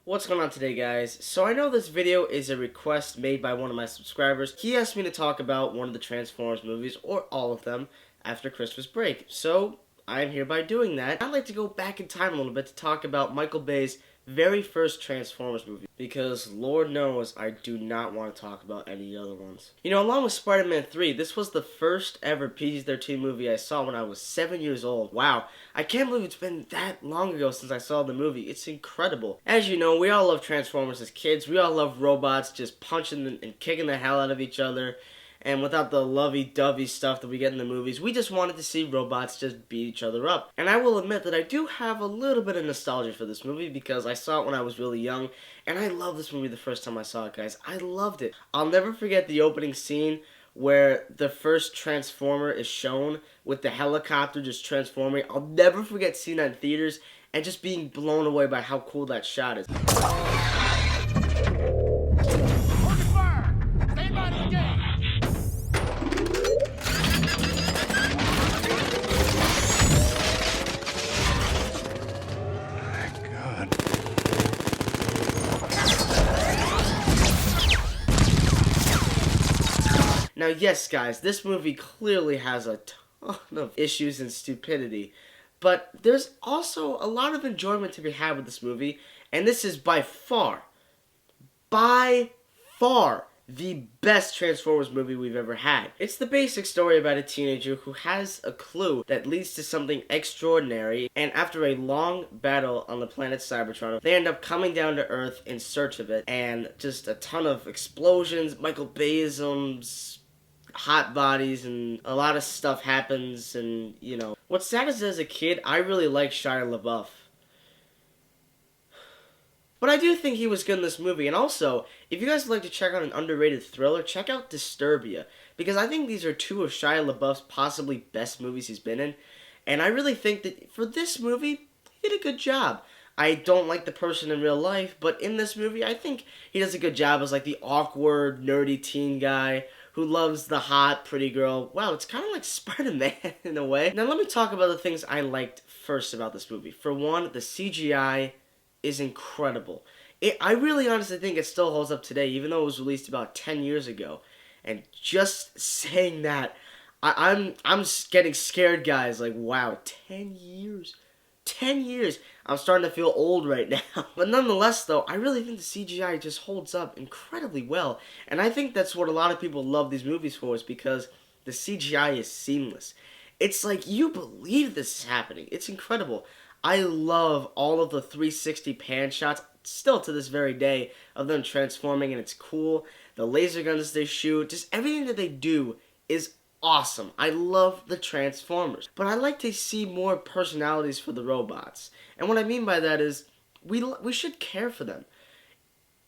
What's going on today, guys? So I know this video is a request made by one of my subscribers. He asked me to talk about one of the Transformers movies, or all of them, after Christmas break. So I'm hereby doing that. I'd like to go back in time a little bit to talk about Michael Bay's very first Transformers movie, because Lord knows I do not want to talk about any other ones. You know, along with Spider-Man 3, this was the first ever PG-13 movie I saw when I was 7 years old. Wow, I can't believe it's been that long ago since I saw the movie. It's incredible. As you know, we all love Transformers as kids. We all love robots just punching and kicking the hell out of each other. And without the lovey-dovey stuff that we get in the movies, we just wanted to see robots just beat each other up. And I will admit that I do have a little bit of nostalgia for this movie because I saw it when I was really young, and I loved this movie the first time I saw it, guys. I loved it. I'll never forget the opening scene where the first Transformer is shown with the helicopter just transforming. I'll never forget seeing that in theaters and just being blown away by how cool that shot is. Now, yes, guys, this movie clearly has a ton of issues and stupidity, but there's also a lot of enjoyment to be had with this movie, and this is by far, the best Transformers movie we've ever had. It's the basic story about a teenager who has a clue that leads to something extraordinary, and after a long battle on the planet Cybertron, they end up coming down to Earth in search of it, and just a ton of explosions, Michael Bayisms, hot bodies, and a lot of stuff happens. And you know, what's sad is as a kid I really liked Shia LaBeouf, but I do think he was good in this movie. And also, if you guys would like to check out an underrated thriller, check out Disturbia, because I think these are two of Shia LaBeouf's possibly best movies he's been in, and I really think that for this movie he did a good job. I don't like the person in real life, but in this movie I think he does a good job as like the awkward, nerdy teen guy who loves the hot, pretty girl. Wow, it's kind of like Spider-Man in a way. Now let me talk about the things I liked first about this movie. For one, the CGI is incredible. I really honestly think it still holds up today, even though it was released about 10 years ago. And just saying that, I'm getting scared, guys. Like, wow, 10 years. 10 years. I'm starting to feel old right now. But nonetheless, though, I really think the CGI just holds up incredibly well. And I think that's what a lot of people love these movies for, is because the CGI is seamless. It's like you believe this is happening. It's incredible. I love all of the 360 pan shots, still to this very day, of them transforming, and it's cool. The laser guns they shoot, just everything that they do is awesome. I love the Transformers, but I like to see more personalities for the robots. And what I mean by that is we should care for them.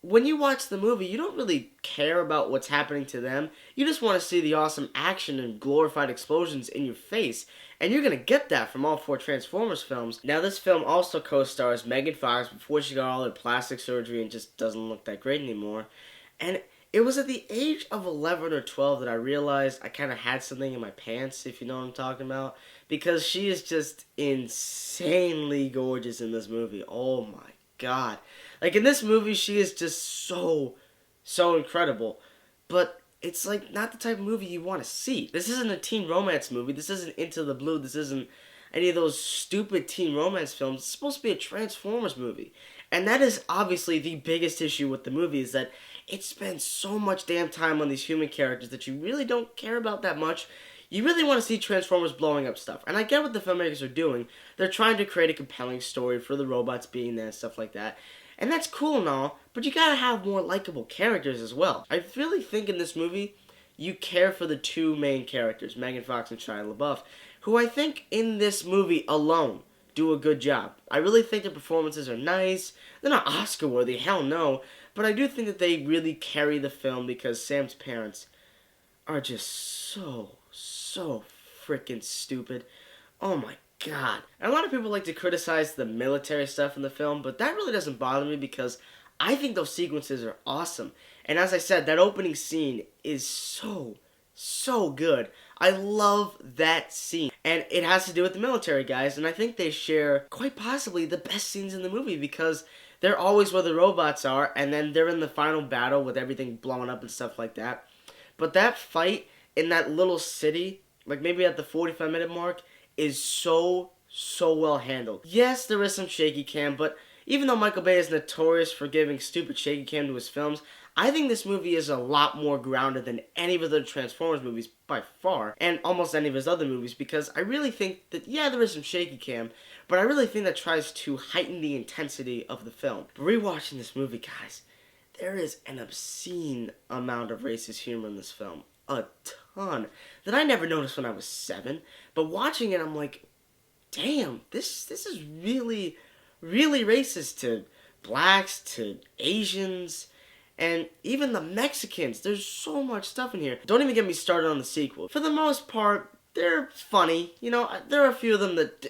When you watch the movie, you don't really care about what's happening to them. You just want to see the awesome action and glorified explosions in your face. And you're going to get that from all four Transformers films. Now, this film also co-stars Megan Fox before she got all her plastic surgery and just doesn't look that great anymore. And it was at the age of 11 or 12 that I realized I kind of had something in my pants, if you know what I'm talking about. Because she is just insanely gorgeous in this movie. Oh my god. Like, in this movie, she is just so incredible. But it's like not the type of movie you want to see. This isn't a teen romance movie. This isn't Into the Blue. This isn't any of those stupid teen romance films. It's supposed to be a Transformers movie. And that is obviously the biggest issue with the movie, is that it spends so much damn time on these human characters that you really don't care about that much. You really want to see Transformers blowing up stuff. And I get what the filmmakers are doing. They're trying to create a compelling story for the robots being there and stuff like that. And that's cool and all, but you gotta have more likable characters as well. I really think in this movie, you care for the two main characters, Megan Fox and Shia LaBeouf, who I think in this movie alone do a good job. I really think their performances are nice. They're not Oscar-worthy, hell no, but I do think that they really carry the film because Sam's parents are just so freaking stupid. Oh my god. And a lot of people like to criticize the military stuff in the film, but that really doesn't bother me because I think those sequences are awesome. And as I said, that opening scene is so good. I love that scene. And it has to do with the military guys, and I think they share quite possibly the best scenes in the movie because they're always where the robots are, and then they're in the final battle with everything blowing up and stuff like that. But that fight in that little city, like maybe at the 45-minute mark, is so well handled. Yes, there is some shaky cam, but even though Michael Bay is notorious for giving stupid shaky cam to his films, I think this movie is a lot more grounded than any of the other Transformers movies by far, and almost any of his other movies, because I really think that, yeah, there is some shaky cam, but I really think that tries to heighten the intensity of the film. But rewatching this movie, guys, there is an obscene amount of racist humor in this film. A ton. That I never noticed when I was 7, but watching it, I'm like, damn, this is really, really racist to blacks, to Asians, and even the Mexicans. There's so much stuff in here. Don't even get me started on the sequel. For the most part, they're funny. You know, there are a few of them that,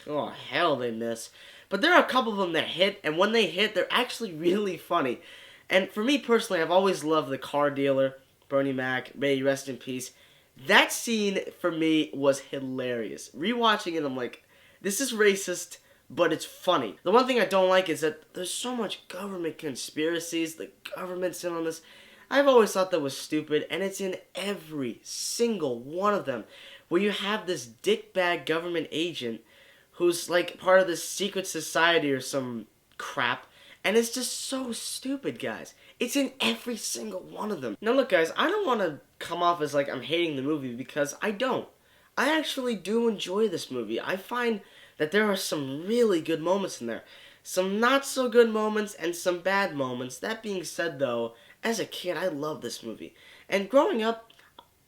oh hell, they miss. But there are a couple of them that hit, and when they hit, they're actually really funny. And for me personally, I've always loved the car dealer, Bernie Mac, may he rest in peace. That scene, for me, was hilarious. Rewatching it, I'm like, this is racist, but it's funny. The one thing I don't like is that there's so much government conspiracies, the government's in on this. I've always thought that was stupid, and it's in every single one of them, where you have this dickbag government agent who's like part of this secret society or some crap, and it's just so stupid, guys. It's in every single one of them. Now look, guys, I don't want to come off as like I'm hating the movie, because I don't. I actually do enjoy this movie. I find that there are some really good moments in there. Some not so good moments and some bad moments. That being said, though, as a kid, I loved this movie. And growing up,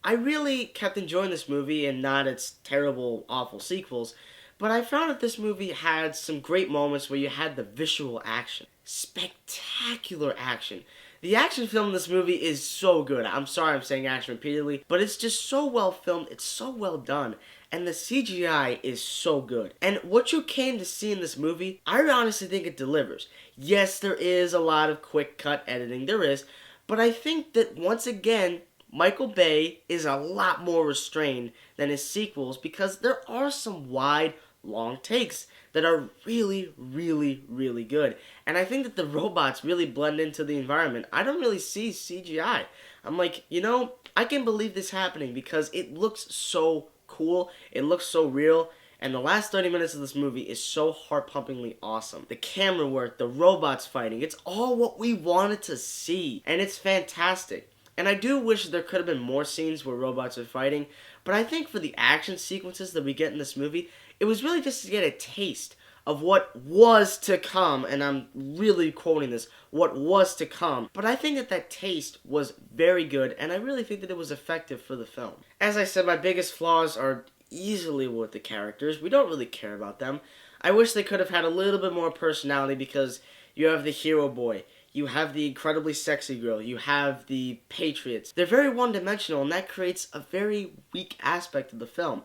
I really kept enjoying this movie and not its terrible, awful sequels. But I found that this movie had some great moments where you had the visual action. Spectacular action. The action film in this movie is so good. I'm sorry I'm saying action repeatedly, but it's just so well filmed, it's so well done, and the CGI is so good. And what you came to see in this movie, I honestly think it delivers. Yes, there is a lot of quick cut editing, there is, but I think that once again, Michael Bay is a lot more restrained than his sequels, because there are some wide, long takes that are really, really, really good. And I think that the robots really blend into the environment. I don't really see CGI. I'm like, you know, I can believe this happening because it looks so cool, it looks so real, and the last 30 minutes of this movie is so heart-pumpingly awesome. The camera work, the robots fighting, it's all what we wanted to see, and it's fantastic. And I do wish there could have been more scenes where robots are fighting, but I think for the action sequences that we get in this movie, it was really just to get a taste of what was to come, and I'm really quoting this, what was to come. But I think that that taste was very good, and I really think that it was effective for the film. As I said, my biggest flaws are easily with the characters. We don't really care about them. I wish they could have had a little bit more personality, because you have the hero boy, you have the incredibly sexy girl, you have the patriots. They're very one-dimensional, and that creates a very weak aspect of the film.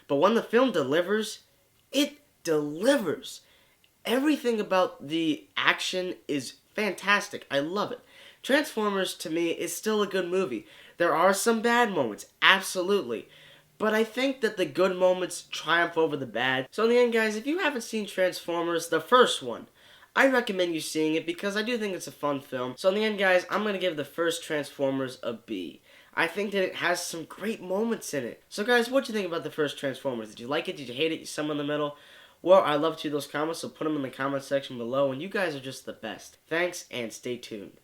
But when the film delivers, it delivers. Everything about the action is fantastic. I love it. Transformers, to me, is still a good movie. There are some bad moments, absolutely. But I think that the good moments triumph over the bad. So in the end, guys, if you haven't seen Transformers, the first one, I recommend you seeing it because I do think it's a fun film. So in the end, guys, I'm going to give the first Transformers a B. I think that it has some great moments in it. So guys, what do you think about the first Transformers? Did you like it? Did you hate it? You somewhere in the middle? Well, I'd love to hear those comments, so put them in the comment section below, and you guys are just the best. Thanks, and stay tuned.